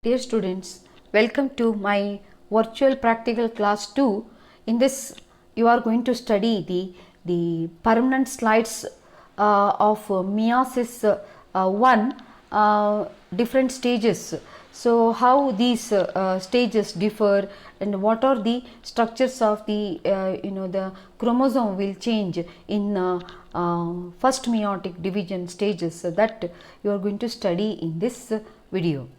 Dear students, welcome to my virtual practical class 2. In this, you are going to study the permanent slides of meiosis 1, different stages. So, how these stages differ and what are the structures of the chromosome will change in first meiotic division stages that you are going to study in this video.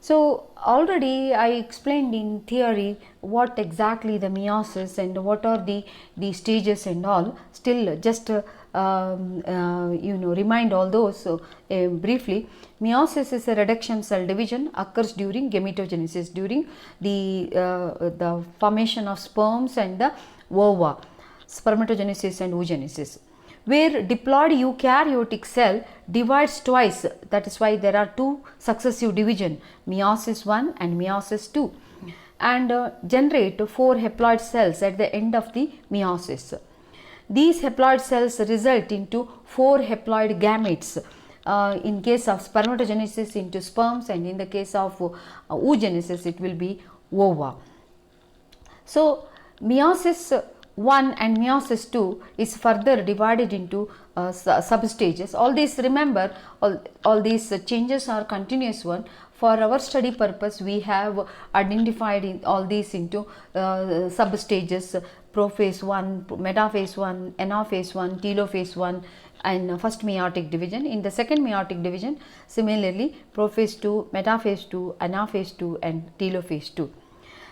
So, already I explained in theory what exactly the meiosis and what are the stages and all. Still, just remind all those. So, briefly, meiosis is a reduction cell division occurs during gametogenesis, during the formation of sperms and the ova, spermatogenesis and oogenesis, where diploid eukaryotic cell divides twice. That is why there are two successive division, meiosis 1 and meiosis 2, and generate 4 haploid cells at the end of the meiosis. These haploid cells result into 4 haploid gametes. In case of spermatogenesis into sperms, and in the case of oogenesis it will be ova. So, meiosis 1 and meiosis 2 is further divided into substages. All these, remember, all these changes are continuous one. For our study purpose, we have identified in all these into substages: prophase 1, metaphase 1, anaphase 1, telophase 1, and first meiotic division. In the second meiotic division, similarly, prophase 2, metaphase 2, anaphase 2, and telophase 2.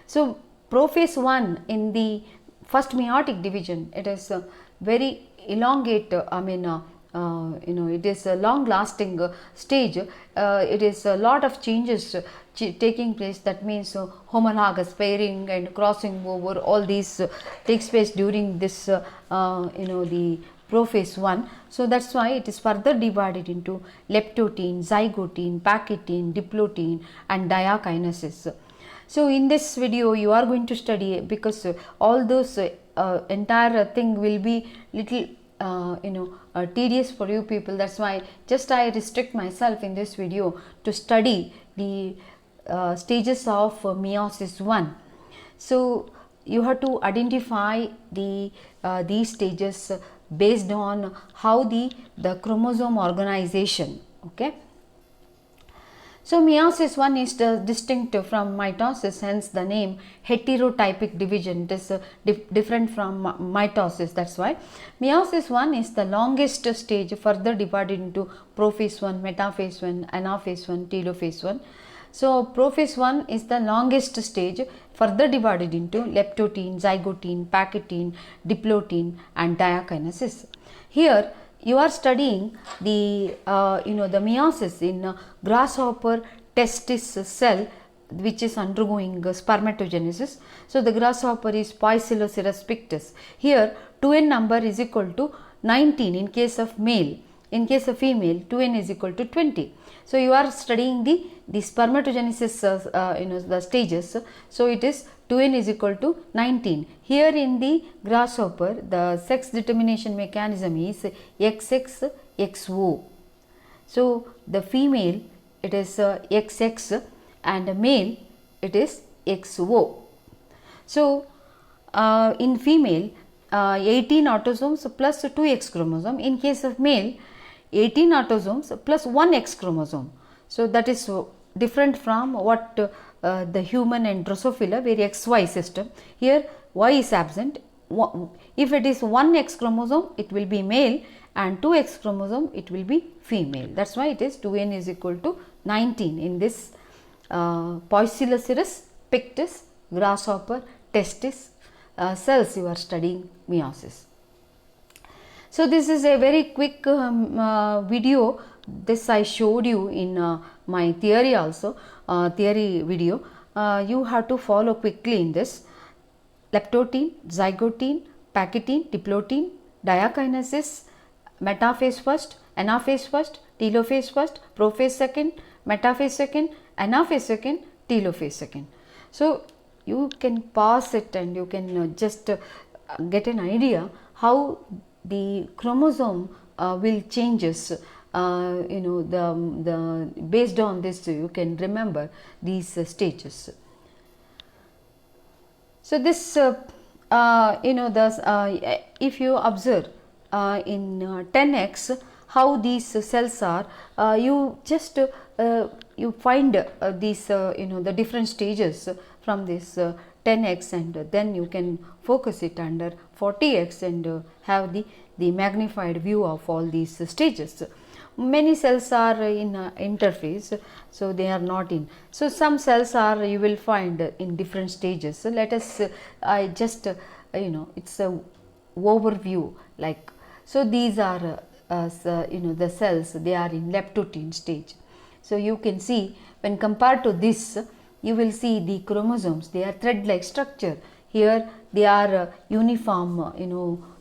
So, prophase 1 in the first meiotic division, it is very elongate, it is a long lasting stage. It is a lot of changes taking place. That means homologous pairing and crossing over, all these takes place during this the prophase 1. So, that is why it is further divided into leptotene, zygotene, pachytene, diplotene, and diakinesis. So, in this video you are going to study, because all those entire thing will be little tedious for you people. That is why just I restrict myself in this video to study the stages of meiosis 1. So, you have to identify these stages based on how the chromosome organization. Okay. So, meiosis 1 is distinct from mitosis, hence the name heterotypic division. It is different from mitosis. That is why meiosis 1 is the longest stage, further divided into prophase 1, metaphase 1, anaphase 1, telophase 1. So, prophase 1 is the longest stage, further divided into leptotene, zygotene, pachytene, diplotene, and diakinesis. Here, you are studying the the meiosis in grasshopper testis cell, which is undergoing spermatogenesis. So, the grasshopper is Poecilocirrus pictus. Here 2n number is equal to 19 in case of male. In case of female, 2n is equal to 20. So, you are studying the spermatogenesis the stages. So, it is 2n is equal to 19. Here in the grasshopper, the sex determination mechanism is XX XO. So, the female, it is XX, and the male, it is XO. So, in female, 18 autosomes plus 2 X chromosome. In case of male, 18 autosomes plus 1 X chromosome. So, that is different from what the human and Drosophila, where XY system. Here Y is absent. If it is 1 X chromosome, it will be male, and 2 X chromosome, it will be female. That is why it is 2n is equal to 19 in this Poecilocirrus pictus grasshopper testis cells you are studying meiosis. So, this is a very quick video. This I showed you in my theory also, theory video. You have to follow quickly in this: leptotene, zygotene, pachytene, diplotene, diakinesis, metaphase first, anaphase first, telophase first, prophase second, metaphase second, anaphase second, telophase second. So, you can pause it and you can just get an idea how the chromosome will changes the based on this you can remember these stages. So this if you observe in 10x how these cells are, you just you find these the different stages from this 10x, and then you can focus it under 40x and have the magnified view of all these stages. Many cells are in interface, so they are not in. So some cells are you will find in different stages. So let us I just it's a overview like. So these are the cells, they are in leptotin stage. So you can see when compared to this, you will see the chromosomes, they are thread like structure. Here they are uniform,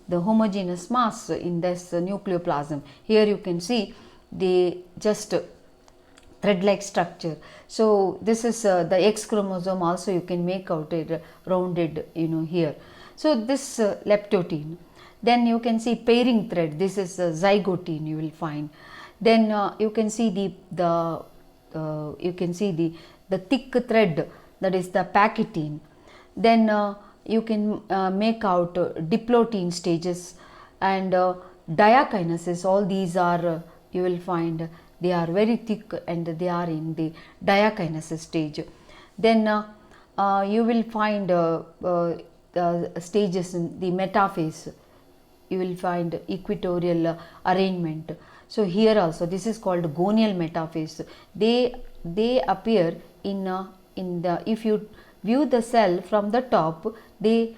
the homogeneous mass in this nucleoplasm. Here you can see they just thread like structure. So this is the X chromosome, also you can make out it rounded here. So this leptotin. Then you can see pairing thread, this is zygotin you will find. Then you can see the thick thread, that is the packitine. Then you can make out diplotin stages and diakinesis. All these are you will find they are very thick and they are in the diakinesis stage. Then you will find the stages in the metaphase. You will find equatorial arrangement. So here also this is called gonial metaphase. They appear in the, if you view the cell from the top, they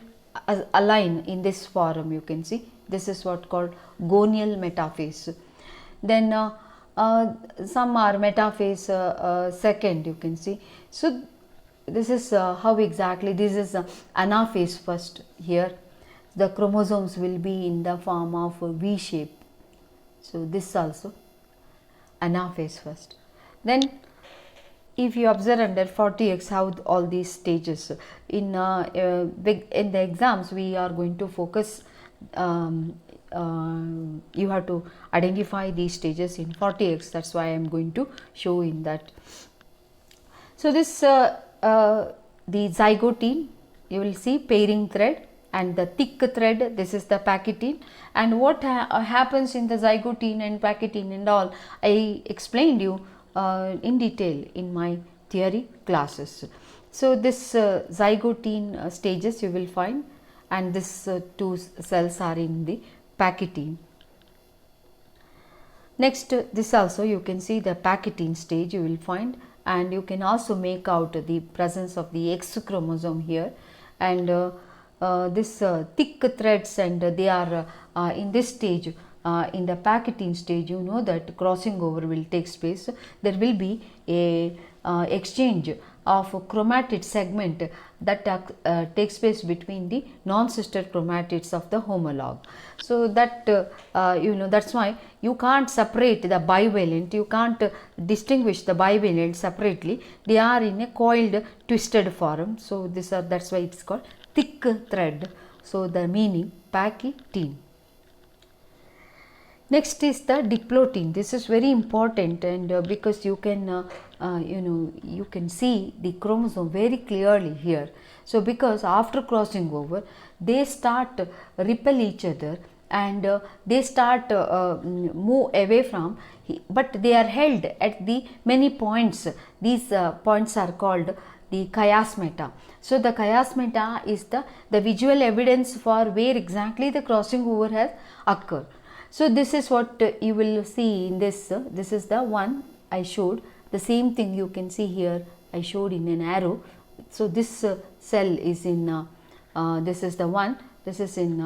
align in this form. You can see this is what called gonial metaphase. Then some are metaphase second, you can see. So this is how exactly this is anaphase first. Here the chromosomes will be in the form of V shape. So this also anaphase first. Then if you observe under 40x how all these stages in the exams we are going to focus, you have to identify these stages in 40x, that's why I am going to show in that. So this the zygotin, you will see pairing thread, and the thick thread, this is the packitine. And what happens in the zygotin and packitine and all, I explained you in detail in my theory classes. So this zygotin stages you will find, and this two cells are in the packitine. Next this also you can see the packitine stage you will find, and you can also make out the presence of the X chromosome here, and this thick threads, and they are in this stage. In the packitine stage, you know that crossing over will take place. There will be a exchange of chromatid segment that takes place between the non-sister chromatids of the homolog. So that that's why you can't separate the bivalent, you can't distinguish the bivalent separately. They are in a coiled twisted form. So that's why it's called thick thread. So the meaning packitine. Next is the diplotin. This is very important, and because you can you can see the chromosome very clearly here. So because after crossing over, they start repel each other, and they start move away from, but they are held at the many points. These points are called the chiasmata. So the chiasmata is the visual evidence for where exactly the crossing over has occurred. So this is what you will see in this. This is the one I showed. The same thing you can see here. I showed in an arrow. So this cell is in. This is the one. This is in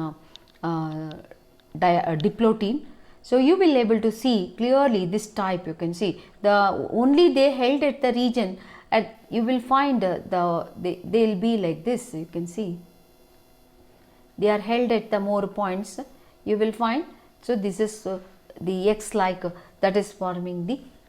diplotin. So you will able to see clearly this type. You can see the only they held at the region. At you will find they will be like this. You can see they are held at the more points. You will find. So this is the X like that is forming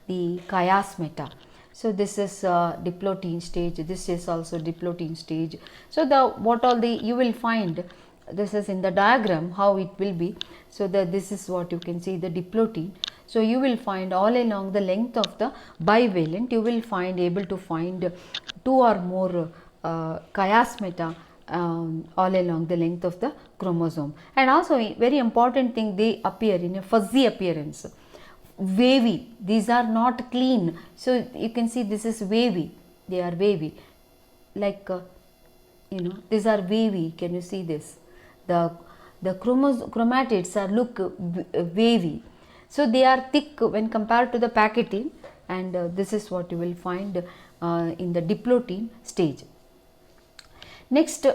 the chiasmata. So this is diplotin stage. This is also diplotin stage. So what all you will find. This is in the diagram how it will be. So this is what you can see, the diplotin. So you will find all along the length of the bivalent, you will find able to find two or more chiasmata all along the length of the chromosome. And also very important thing, they appear in a fuzzy appearance, wavy, these are not clean. So you can see this is wavy, they are wavy, like these are wavy. Can you see this? The chromatids are look wavy, so they are thick when compared to the Pachytene, and this is what you will find in the Diplotin stage. Next,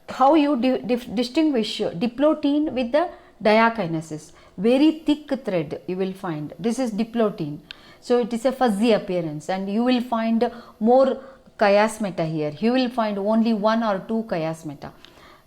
how you distinguish Diplotin with the Diakinesis? Very thick thread you will find. This is Diplotin. So it is a fuzzy appearance, and you will find more chiasmata here. You will find only one or two chiasmata.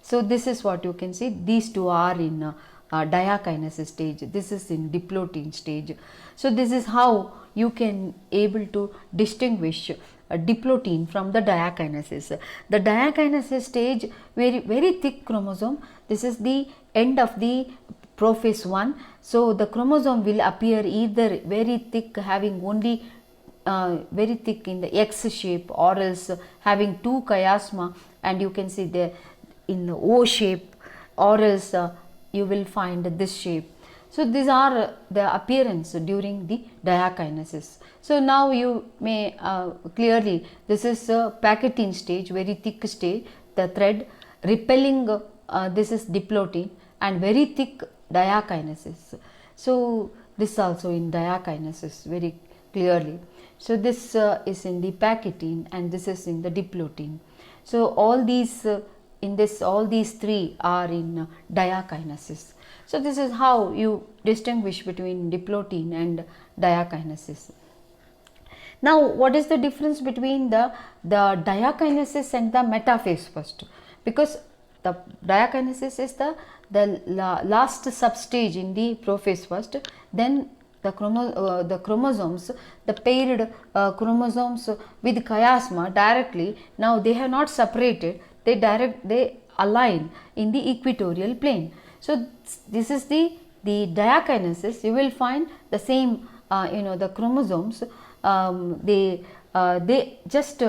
So this is what you can see. These two are in Diakinesis stage. This is in Diplotin stage. So this is how you can able to distinguish Diplotin from the Diakinesis. The Diakinesis stage, very thick chromosome. This is the end of the prophase 1. So the chromosome will appear either very thick, having only very thick in the X shape, or else having two chiasma, and you can see there in the O shape, or else you will find this shape. So these are the appearance during the Diakinesis. So now you may clearly, this is a Pachytene stage, very thick stage, the thread repelling, this is Diplotin, and very thick Diakinesis. So this also in Diakinesis very clearly. So this is in the Pachytene, and this is in the Diplotin. So all these all these three are in Diakinesis. So this is how you distinguish between Diplotin and Diakinesis. Now what is the difference between the Diakinesis and the metaphase first? Because the Diakinesis is the last substage in the prophase first, then the chromosomes, the paired chromosomes with chiasma directly, now they have not separated, they align in the equatorial plane. So this is the Diakinesis. You will find the same the chromosomes, they just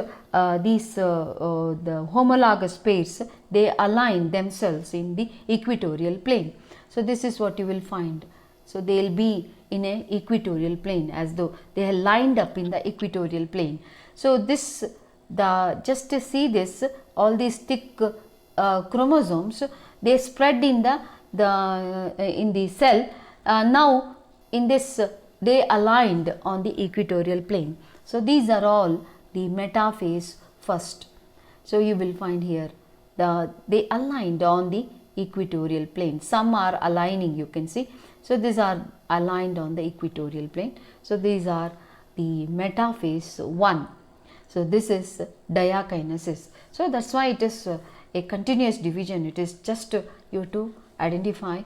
these the homologous pairs, they align themselves in the equatorial plane. So this is what you will find. So they will be in a equatorial plane, as though they are lined up in the equatorial plane. So this, just to see this, all these thick chromosomes, they spread in the cell. Now in this they aligned on the equatorial plane. So these are all the metaphase first. So you will find here they aligned on the equatorial plane. Some are aligning, you can see. So these are aligned on the equatorial plane. So these are the metaphase 1. So this is Diakinesis. So that's why it is a continuous division. It is just you to identify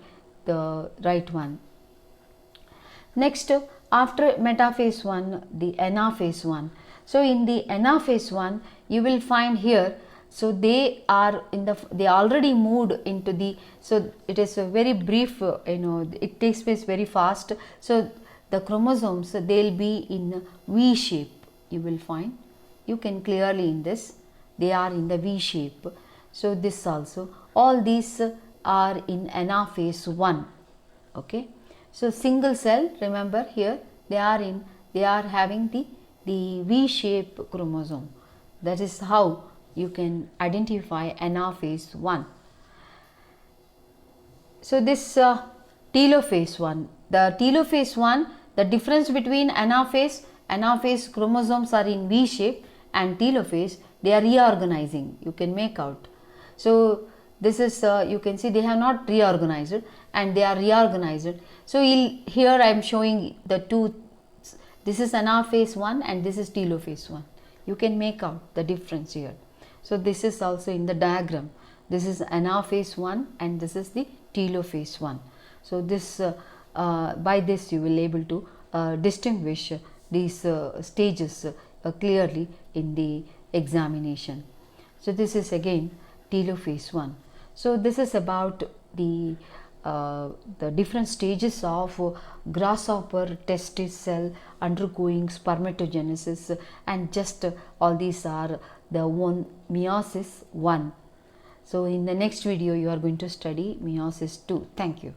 the right one. Next, after metaphase 1, the anaphase 1. So in the anaphase 1, you will find here, so they are they already moved into the, so it is a very brief, it takes place very fast. So the chromosomes, they will be in V shape, you will find. You can clearly in this, they are in the V shape. So this also, all these are in anaphase 1. Okay. So single cell, remember here, they are having the V shape chromosome. That is how you can identify anaphase 1. So this telophase 1, the telophase 1, the difference between anaphase chromosomes are in V shape, and telophase, they are reorganizing, you can make out. So this is you can see they have not reorganized, and they are reorganized. So here I am showing the two, this is anaphase 1 and this is telophase 1. You can make out the difference here. So this is also in the diagram. This is anaphase 1 and this is the telophase 1. So this by this you will able to distinguish these stages clearly in the examination. So this is again telophase 1. So this is about the the different stages of grasshopper testis cell undergoing spermatogenesis, and just all these are the one meiosis 1. So in the next video you are going to study meiosis 2. Thank you.